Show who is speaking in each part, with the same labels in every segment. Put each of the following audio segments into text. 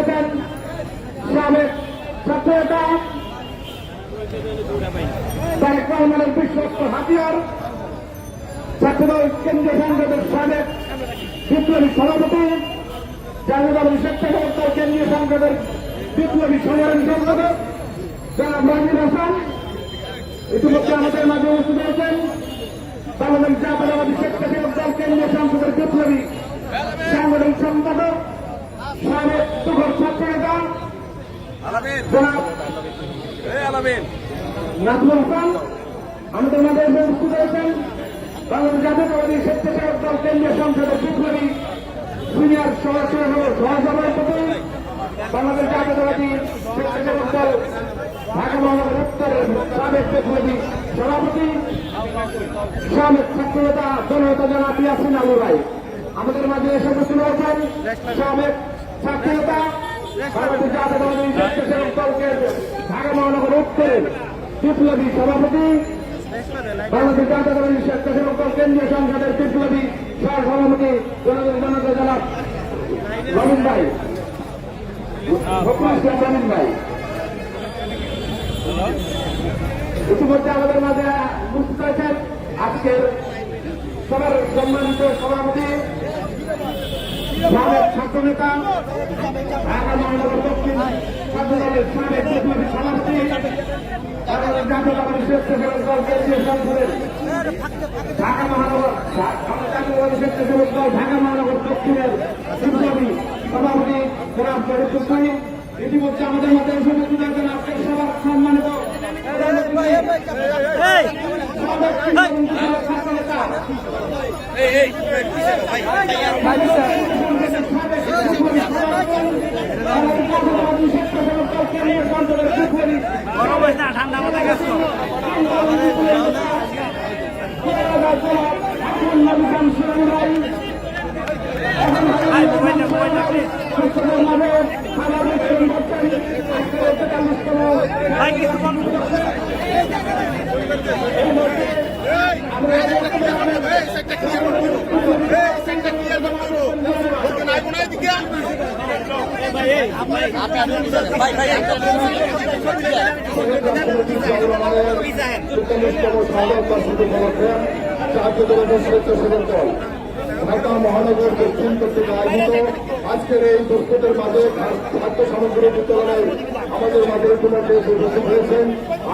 Speaker 1: রয়েছেন সাবেক ছাত্রনেতা তারেক রহমানের বিশ্বস্ত হাতিয়ার ছাত্রদল কেন্দ্রীয় সংসদের সাবেক বিপ্লবী সভাপতি জাতীয় দল স্বেচ্ছাসেবক দল কেন্দ্রীয় সংসদের বিপ্লবী সাধারণ সম্পাদক জনাব মহিউদ্দিন হাসান ইতিমধ্যে আমাদের মাঝে উপস্থিত হয়েছেন। বাংলাদেশ জাতীয়তাবাদী স্বেচ্ছাসেবক দল কেন্দ্রীয় সংসদের বিপ্লবী সাংগঠনিক সম্পাদক সাবেক তুখোর ছাত্রনেতা জনাব নাজমুল হাসান আমাদের মাঝে উপস্থিত হয়েছেন। বাংলাদেশ জাতীয়তাবাদী স্বেচ্ছাসেবক দল কেন্দ্রীয় সংসদের বিপ্লবী সিনিয়র সহসভাপতি বাংলাদেশ জাতীয়তাবাদী স্বেচ্ছাসেবক দল ঢাকা মহানগর উত্তরের সাবেক বিপ্লবী সভাপতি সাবেক ছাত্রনেতা জননেতা জনাব ইয়াসিন আলী ভাই আমাদের মাঝে এসে উপস্থিত হয়েছেন। সাবেক ছাত্রনেতা বাংলাদেশ জাতীয়তাবাদী স্বেচ্ছাসেবক দলকে ঢাকা মহানগর উত্তরের বিপ্লবী সভাপতি বাংলাদেশ জাতীয়তাবাদী স্বেচ্ছাসেবক দল কেন্দ্রীয় সংসদের বিপ্লবী সহসভাপতি জনতা জনাব রবিন ভাই রবিন ভাই ইতিমধ্যে আমাদের মাঝে উপস্থিত হয়েছেন আজকের সবার সম্মানিত সভাপতি সাবেক ছাত্রনেতা ঢাকা মহানগর দক্ষিণ ছাত্রদলের সাবেক বিপ্লবী সভাপতি বাংলাদেশ জাতীয়তাবাদী স্বেচ্ছাসেবক দল কেন্দ্রীয় সংসদের ঢাকা মহানগর জাতীয়তাবাদী স্বেচ্ছাসেবক দল ঢাকা মহানগর দক্ষিণের বিপ্লবী সভাপতি জনাব শরীফ হুসাইন ইতিমধ্যে আমাদের মধ্যে উপস্থিত আছেন আজকের সবার সম্মানিত
Speaker 2: ঠান্ডা মাথায় গেছে
Speaker 3: ঢাকা মহানগর দক্ষিণ কর্তৃক আয়োজিত আজকের এই প্রস্তুতের মাঝে খাদ্য সামগ্রী বিতরণের আমাদের মাঝে ইতিমধ্যে উপস্থিত হয়েছেন।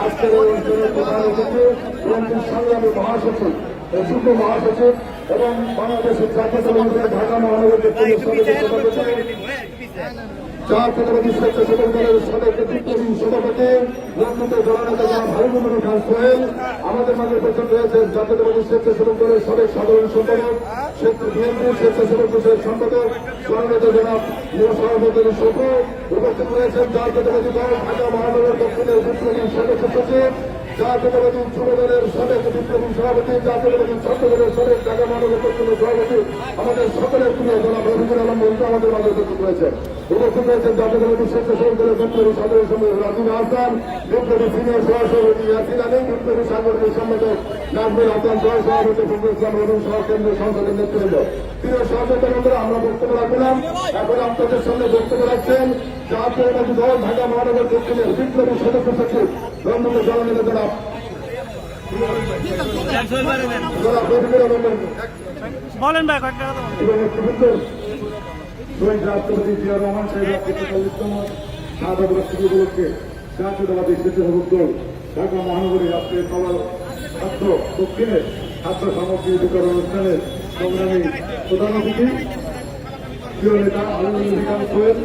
Speaker 3: আজকের এই অঞ্চলের প্রধান অতিথি এবং সংগ্রামী মহাসচিব যুগ্ম মহাসচিব এবং বাংলাদেশের জাতীয় ঢাকা মহানগর দক্ষিণ জাতীয়তাবাদী স্বেচ্ছাসেবক দলের সাবেক বিপ্লবী সভাপতি লন্ডনের জননেতা জনাব হাবিবুর খান সোহেল আমাদের মাঝে উপস্থিত রয়েছেন। জাতীয়তাবাদী স্বেচ্ছাসেবক দলের সাবেক সাধারণ সম্পাদক বিএনপির স্বেচ্ছাসেবক দলের সম্পাদক জননেতা জনাব সভাপতি শোভু উপস্থিত রয়েছেন। জাতীয়তাবাদী দল ঢাকা মহানগর দক্ষিণের বিপ্লবী সদস্য সচিব জাতীয়তাবাদী যুব দলের সাবেক বিপ্লবী সভাপতি জাতীয়তাবাদী ছাত্র দলের সাবেক ঢাকা মহানগর দক্ষিণের সভাপতি আমাদের সকলের প্রিয় জনাব রফিকুল আলম মন্ত্রী আমাদের মাঝে উপস্থিত রয়েছেন। উপস্থিত রয়েছেন জাতীয়তাবাদী স্বেচ্ছাসেবক দলের বিপ্লবী সাধারণ সম্পাদক রাজীব হাসান বিপ্লবী সিনিয়র সহসভাপতি ইয়াসিন আলী বিপ্লবী সাংগঠনিক সম্পাদক নাজমুল হাসান সহ সভাপতি ফজলুল ইসলাম এবং সহ কেন্দ্রীয় সংসদের নেতৃবৃন্দ। প্রিয় সহযোগিতা আমরা বক্তব্য রাখলাম। এখন আপনাদের সামনে বক্তব্য রাখছেন জাতীয়তাবাদী দল ঢাকা মহানগর দক্ষিণের বিপ্লবী সদস্য সচিব রংপুরের জননেতা জনাব
Speaker 2: বলেন ভাই
Speaker 3: শহীদ রাষ্ট্রপতি জিয়া রহমান সাহেবের ৪৫তম শাহাদত বার্ষিকী উপলক্ষে জাতীয়তাবাদী স্বেচ্ছাসেবক দল ঢাকা মহানগরী রাষ্ট্রের সবার ছাত্র দক্ষিণের খাদ্য সামগ্রী বিতরণ অনুষ্ঠানের সংগ্রামী প্রধান অতিথি প্রিয় নেতা হাবিবুর খান সোহেল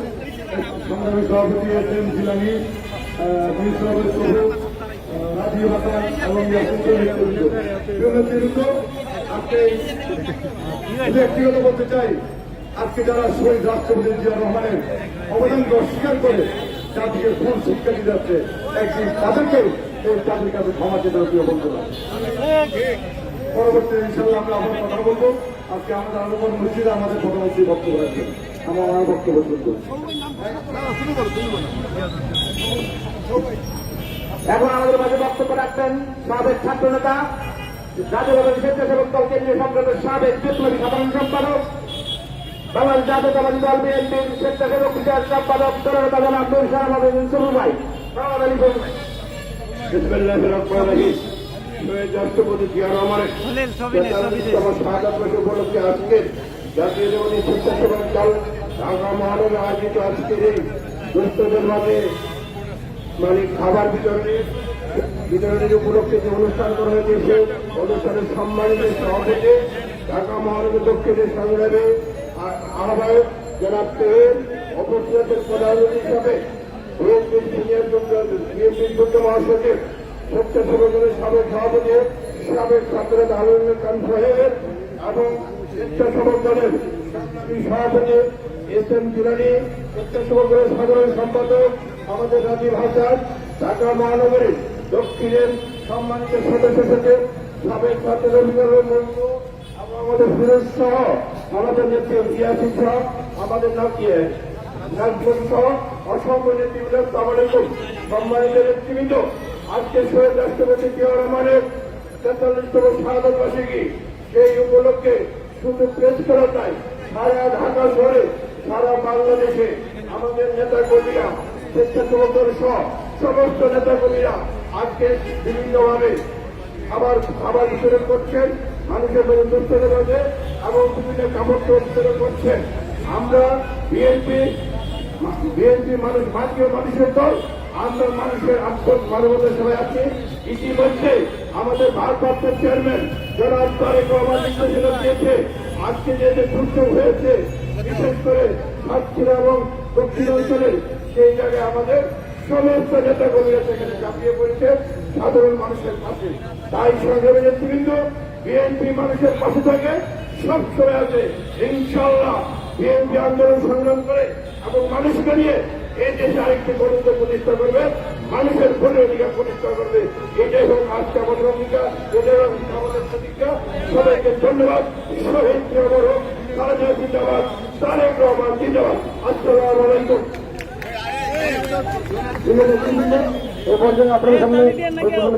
Speaker 3: সংগ্রামী সভাপতি এম জিলানি রাজীব হাসান এবং নেতৃবৃন্দ আজকে ব্যক্তিগত বলতে চাই আজকে যারা শহীদ রাষ্ট্রপতি জিয়া রহমানের অবদানকে অস্বীকার করে জাতিকে ভুল শিক্ষা দিয়ে যাচ্ছে একদিন তাদেরকেও এই জাতির কাছে ক্ষমা চেয়ে প্রিয় বন্ধুরা। পরবর্তী ইনশাল্লাহ আমরা আবার কথা বলবো। আজকে আমাদের আলোচনা মসজিদে আমাদের প্রধানমন্ত্রী বক্তব্য রাখবেন। আমরা আমার বক্তব্য শুরু করছি।
Speaker 1: এখন আমাদের মাঝে বক্তব্য রাখবেন সাবেক ছাত্রনেতা জাতীয়তাবাদী স্বেচ্ছাসেবক দল কেন্দ্রীয় সংসদের সাবেক বিপ্লবী সাধারণ সম্পাদক বাংলাদেশ জাতীয়তাবাদী দল বিএনপির স্বেচ্ছাসেবক বিষয়ক সম্পাদক জননেতা জনাব নূর শাহ মোহাম্মদ ইনসুর ভাই মোহাম্মদ আলী চৌধুরী।
Speaker 3: রাষ্ট্রপতি জিয়া রহমানের
Speaker 2: ছবি দে।
Speaker 3: শাহাদাত বর্ষ উপলক্ষে আজকে জাতীয় জননী স্বেচ্ছাসেবক দল ঢাকা মহানগরে আয়োজিত আজকের এই দুস্থদের মাঝে খাবার বিতরণের উপলক্ষে যে অনুষ্ঠান করা হয়েছে সেই অনুষ্ঠানের সম্মানিত সভাপতি ঢাকা মহানগর দক্ষিণের সংগ্রামে আহ্বায়ক জনাব তেহের অপরাধের প্রধান হিসাবে বিএনপির সিনিয়র বিএনপির যুক্ত মহাসচিব স্বেচ্ছাসেবক দলের সাবেক সভাপতি সাবেক ছাত্রনেতা আলমগীর খান সাহেব এবং স্বেচ্ছাসেবক দলের সভাপতি এস এম জিলানি, স্বেচ্ছাসেবক দলের সাধারণ সম্পাদক আমাদের রাজীব হাসান, ঢাকা মহানগরীর দক্ষিণের সম্মানিত সদস্য সচিব সাবেক ছাত্র অভিভাবক বন্ধু এবং আমাদের ফিরোজ সহ আমাদের নেত্রী ইয়াসিন সহ আমাদের নাজমুল সহ অসংখ্য নেতৃবৃন্দ সামরিক সম্মানিত নেতৃবৃন্দ, আজকে শহীদ রাষ্ট্রপতি জিয়া রহমানের ৪৩তম শাহাদত বার্ষিকী, সেই উপলক্ষে শুধু প্রেস করা নাই, সারা ঢাকা শহরে সারা বাংলাদেশে আমাদের নেতা কর্মীরা স্বেচ্ছাসেবক দল সহ সমস্ত নেতা কর্মীরা আজকে বিভিন্নভাবে খাবার বিতরণ করছেন, মানুষের মধ্যে দুস্থদের মধ্যে এবং বিভিন্ন কাপড় বিতরণ করছেন। আমরা বিএনপি মানুষ ভারতীয় মানুষের দল, আমরা মানুষের মানবতার সবাই আছি। ইতিমধ্যে আমাদের ভারপ্রাপ্ত চেয়ারম্যান জনাব তারেক রহমান নির্দেশনা দিয়েছে, আজকে যে দুর্যোগ হয়েছে বিশেষ করে সাতক্ষীরা এবং দক্ষিণ অঞ্চলের সেই জায়গায় আমাদের সমস্ত নেতা কর্মীরা সেখানে ঝাঁপিয়ে পড়েছে সাধারণ মানুষের পাশে। তাই সংগ্রামী নেতৃবৃন্দ বিএনপি মানুষের পাশে থাকে, সবসময় আছে। ইনশাআল্লাহ বিএনপি আন্দোলন সংগ্রাম করে এবং মানুষকে নিয়ে এই দেশে আরেকটি গণতন্ত্র প্রতিষ্ঠা করবে, মানুষের ভোটের অধিকার প্রতিষ্ঠা করবে। এটাই হোক আজকে আমাদের অঙ্গীকার, এটাই হোক আমাদের প্রতিজ্ঞা। সবাইকে ধন্যবাদ। শহীদ জিয়াউর হোক, খালেদা জিন্দাবাদ, তারেক রহমান জিন্দাবাদ। আসসালামু আলাইকুম।
Speaker 1: আপনার সামনে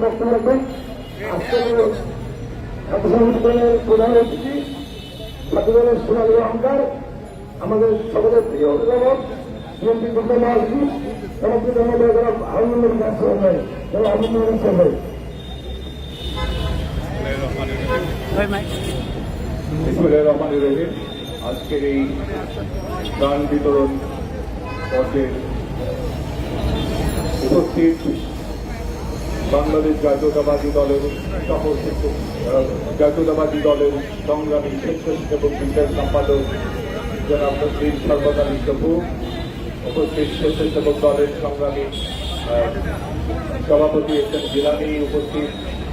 Speaker 1: বক্তব্য রাখবেন আজকে প্রধান অতিথি ছাত্রদলের সোনালী অহংকার, আমাদের সকলের প্রিয় অভিভাবক বিএনপি প্রধান মহাসচিব সমাজের আমাদের আনন্দ কাজ করেন যারা আনন্দ সবাই
Speaker 3: বিসমিল্লাহির রহমানির রহিম। আজকের এই দান বিতরণ পর্বে উপস্থিত বাংলাদেশ জাতীয়তাবাদী দলের জাতীয়তাবাদী দলের সংগ্রামী স্বেচ্ছাসেবক বিষয়ক সম্পাদক জনাব নজরুল শরবত আলী টপু, উপস্থিত স্বেচ্ছাসেবক দলের সংগ্রামী সভাপতি এস এম জিলানি, উপস্থিত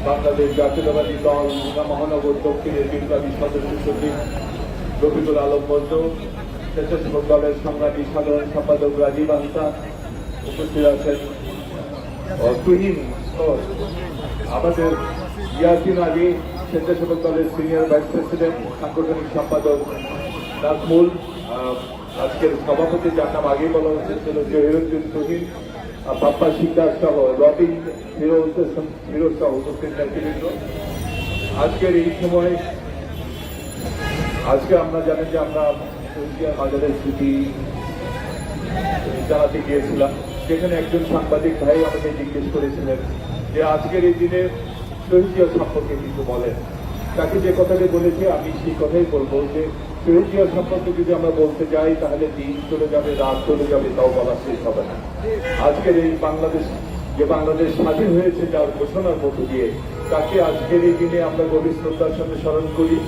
Speaker 3: বাংলাদেশ জাতীয়তাবাদী দল ঢাকা মহানগর দক্ষিণের বিপ্লবী সদস্য সচিব রফিকুল আলম মজনু, স্বেচ্ছাসেবক দলের সংগ্রামী সাধারণ সম্পাদক রাজীব আহসান, উপস্থিত আছেন তুহিন, আমাদের ইয়াসিন আলী, স্বেচ্ছাসেবক দলের সিনিয়র ভাইস প্রেসিডেন্ট সাংগঠনিক সম্পাদক নাজমুল, আজকের সভাপতি যার নাম আগেই বলা হচ্ছে ছিল জহিরুদ্দিন তুহিন, বাপ্পা শিকদার সহ রবিন ফিরোজ সহ উপস্থিত নেতৃবৃন্দ। আজকের এই সময় আজকে আমরা জানেন যে আমরা বাজারের স্মৃতি জানাতে গিয়েছিলাম, সেখানে একজন সাংবাদিক ভাই আমাকে জিজ্ঞেস করেছিলেন যে আজকের এই দিনে শহীদ জিয়া সম্পর্কে কিছু বলেন। তাকে যে কথাটি বলেছি আমি সেই কথাই বলবো যে শহীদ জিয়া সম্পর্কে যদি আমরা বলতে যাই তাহলে দিন চলে যাবে, রাত চলে যাবে, তাও বলা শেষ হবে না। আজকের এই বাংলাদেশ স্বাধীন হয়েছে যার ঘোষণার মধ্য দিয়ে, তাকে আজকের এই দিনে আমরা গভীর শ্রদ্ধার সাথে স্মরণ করি।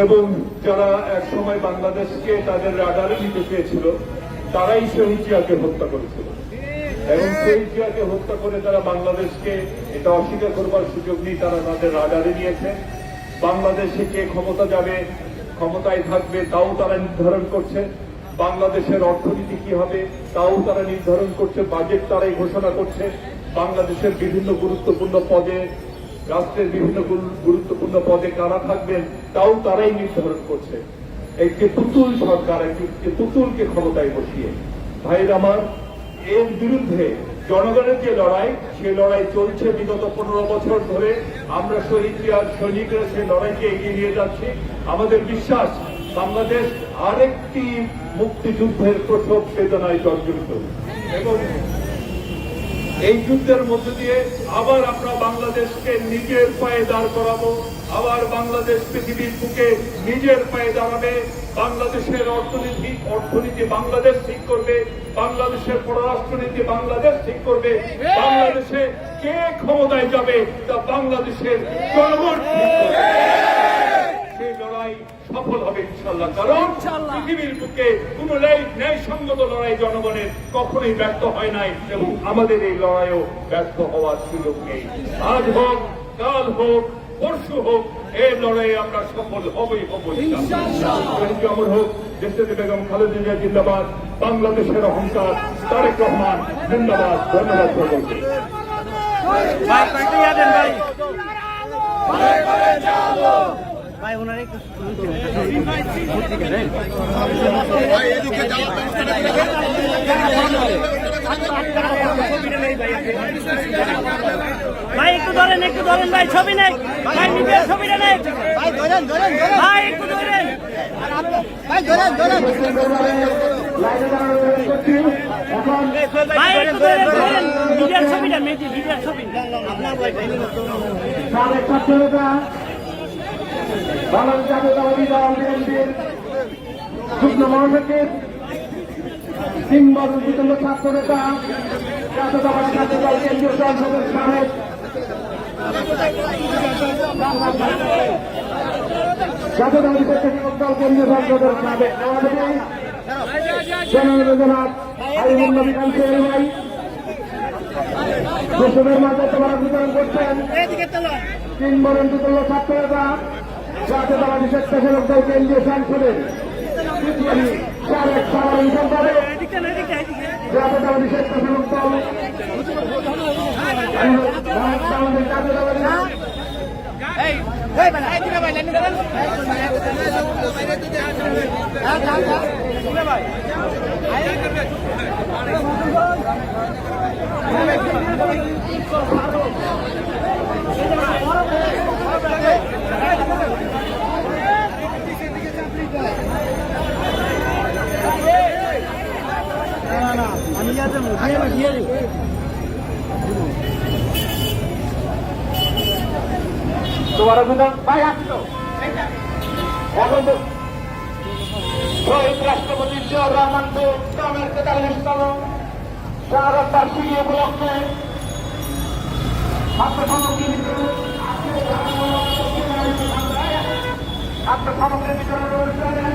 Speaker 3: এবং যারা এক সময় বাংলাদেশকে তাদের রাডারে নিতে চেয়েছিল তারাই শহীদ জিয়াকে হত্যা করেছিল, এবং শহীদ জিয়াকে হত্যা করে তারা বাংলাদেশকে এটা অস্বীকার করবার সুযোগ নেই, তারা তাদের রাডারে নিয়েছে। বাংলাদেশে কে ক্ষমতা যাবে, ক্ষমতায় থাকবে তাও তারা নির্ধারণ করছে, বাংলাদেশের অর্থনীতি কি হবে তাও তারা নির্ধারণ করছে, বাজেট তারাই ঘোষণা করছে, বাংলাদেশের বিভিন্ন গুরুত্বপূর্ণ পদে, রাষ্ট্রের বিভিন্ন গুরুত্বপূর্ণ পদে কারা থাকবেন তাও তারাই নির্ধারণ করছে। একটি পুতুল সরকার, একটি পুতুলকে ক্ষমতায় বসিয়ে। ভাইয়ের আমার, এর বিরুদ্ধে জনগণের যে লড়াই, সেই লড়াই চলছে বিগত 15 বছর ধরে। আমরা শহীদ জিয়ার সৈনিকরা সেই লড়াইকে এগিয়ে নিয়ে যাচ্ছি। আমাদের বিশ্বাস
Speaker 4: বাংলাদেশ আরেকটি মুক্তিযুদ্ধের প্রসব বেদনায় জর্জরিত এবং এই যুদ্ধের মধ্য দিয়ে আবার আমরা বাংলাদেশকে নিজের পায়ে দাঁড় করাবো, আবার বাংলাদেশ পৃথিবীর বুকে নিজের পায়ে দাঁড়াবে। বাংলাদেশের অর্থনীতি বাংলাদেশ ঠিক করবে, বাংলাদেশের পররাষ্ট্রনীতি বাংলাদেশ ঠিক করবে, বাংলাদেশে কে ক্ষমতায় যাবে তা বাংলাদেশের জনগণ ঠিক করবে। সেই লড়াই সফল হবে ইনশাল্লাহ, কারণ পৃথিবীর বুকে কোন ন্যায়সঙ্গত লড়াই জনগণের কখনোই ব্যর্থ হয় নাই এবং আমাদের এই লড়াইও ব্যর্থ হওয়ার সুযোগ নেই। আজ হোক, কাল হোক, পরশু হোক, এই লড়াইয়ে আমরা সফল হবই হব ইনশাআল্লাহ। অমর হোক দেশনেত্রী বেগম খালেদা জিয়া জিন্দাবাদ, বাংলাদেশের অহংকার তারেক রহমান জিন্দাবাদ। ধন্যবাদ সকলকে।
Speaker 2: ভাই কয়েকটা ইয়া দেন ভাই। ভাই ওনার একটু ভাই একটু ধরেন ভাই, ছবি নেই ভাই, নিজের ছবিটা নেই ভাই, ধরেন ভাই, একটু ধরেন ভাই, ধরেন ভাই, একটু ধরেন নিজের ছবিটা, নিজের ছবি
Speaker 1: বাংলাদেশ জাতীয়তাবাদী দল বিএনপির যুগ্ম মহাসচিব কিংবা ছাত্র নেতা জাতীয়তাবাদী ছাত্র দল কেন্দ্রীয় সংসদের সাবেক জাতীয়তাবাদী স্বেচ্ছাসেবক দল কেন্দ্রীয় সংসদের সাবেক জনাব আলিমুল নবী কাঞ্চের ভাই দেশের মাঝে তোমার বিতরণ করছেন কিংবদন্তি তুল্য ছাত্র নেতা জাতীয়তাবাদী স্বেচ্ছাসেবক দল কেন্দ্রীয় সংসদের সাবেক সাধারণ সম্পাদক জাতীয়তাবাদী স্বেচ্ছাসেবক দল তোমার ভাই আসলো এখন তো শহীদ রাষ্ট্রপতি জিয়াউর রহমানকে ইসলামের 43তম শাহাদাত-বার্ষিকী উপলক্ষে আত্মসমর্পণ বিতরণ অনুষ্ঠানে